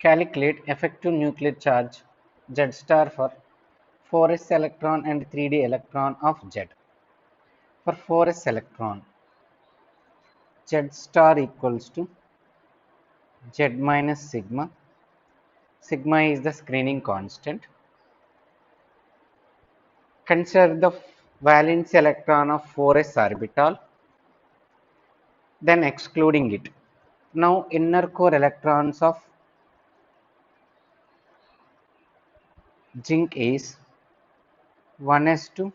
Calculate effective nuclear charge Z star for 4s electron and 3d electron of Z. For 4s electron, Z star equals to Z minus sigma. Sigma is the screening constant. Consider the valence electron of 4s orbital, then excluding it. Now inner core electrons of zinc is 1s2,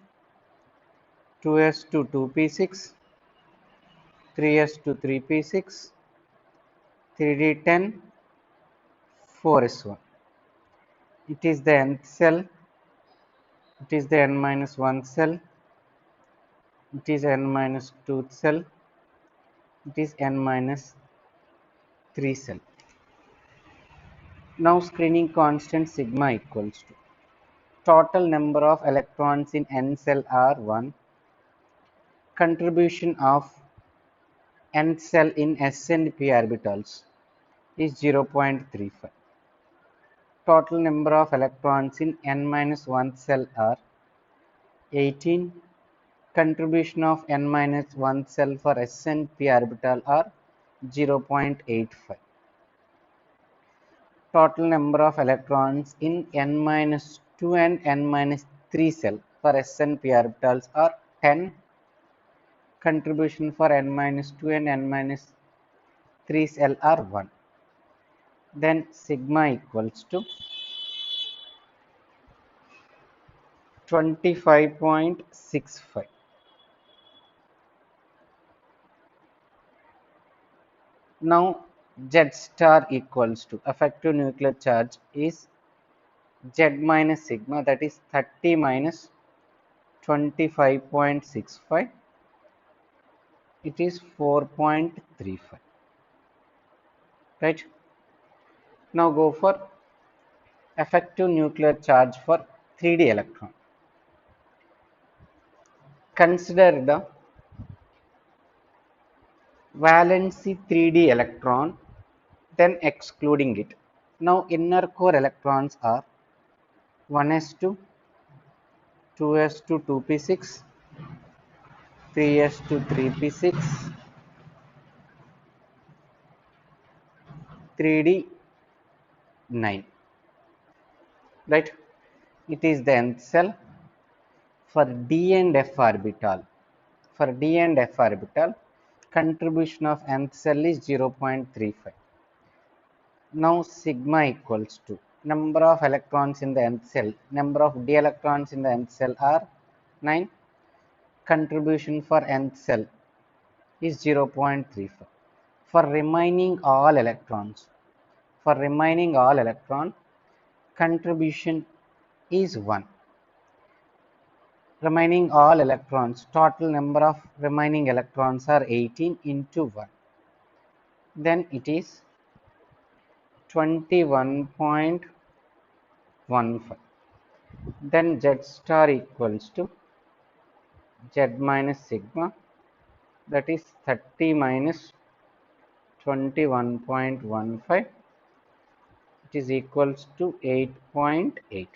2s2, 2p6, 3s2, 3p6, 3d10, 4s1. It is the nth cell, it is the n minus 1 cell, it is n minus 2 cell, it is n minus 3 cell. Now screening constant sigma equals to total number of electrons in n cell are 1, contribution of n cell in s and p orbitals is 0.35. Total number of electrons in n minus 1 cell are 18. Contribution of n minus 1 cell for s and p orbital are 0.85. Total number of electrons in n minus 2 and n minus 3 cell for s and p orbitals are 10. Contribution for n minus 2 and n minus 3 cell are 1. Then sigma equals to 25.65. Now Z star equals to effective nuclear charge is Z minus sigma, that is 30 minus 25.65. It is 4.35. Right. Now go for effective nuclear charge for 3d electron. Consider the valency 3d electron, then excluding it. Now inner core electrons are 1s2, 2s2, 2p6, 3s2, 3p6, 3d9. Right? It is the nth cell. For d and f orbital, contribution of nth cell is 0.35. Now sigma equals to number of electrons in the nth cell. Number of d electrons in the nth cell are 9. Contribution for nth cell is 0.35. For remaining all electrons, contribution is 1. Remaining all electrons, total number of remaining electrons are 18 into 1. Then it is 21.15. Then Z star equals to Z minus sigma, that is 30 minus 21.15. It is equals to 8.85.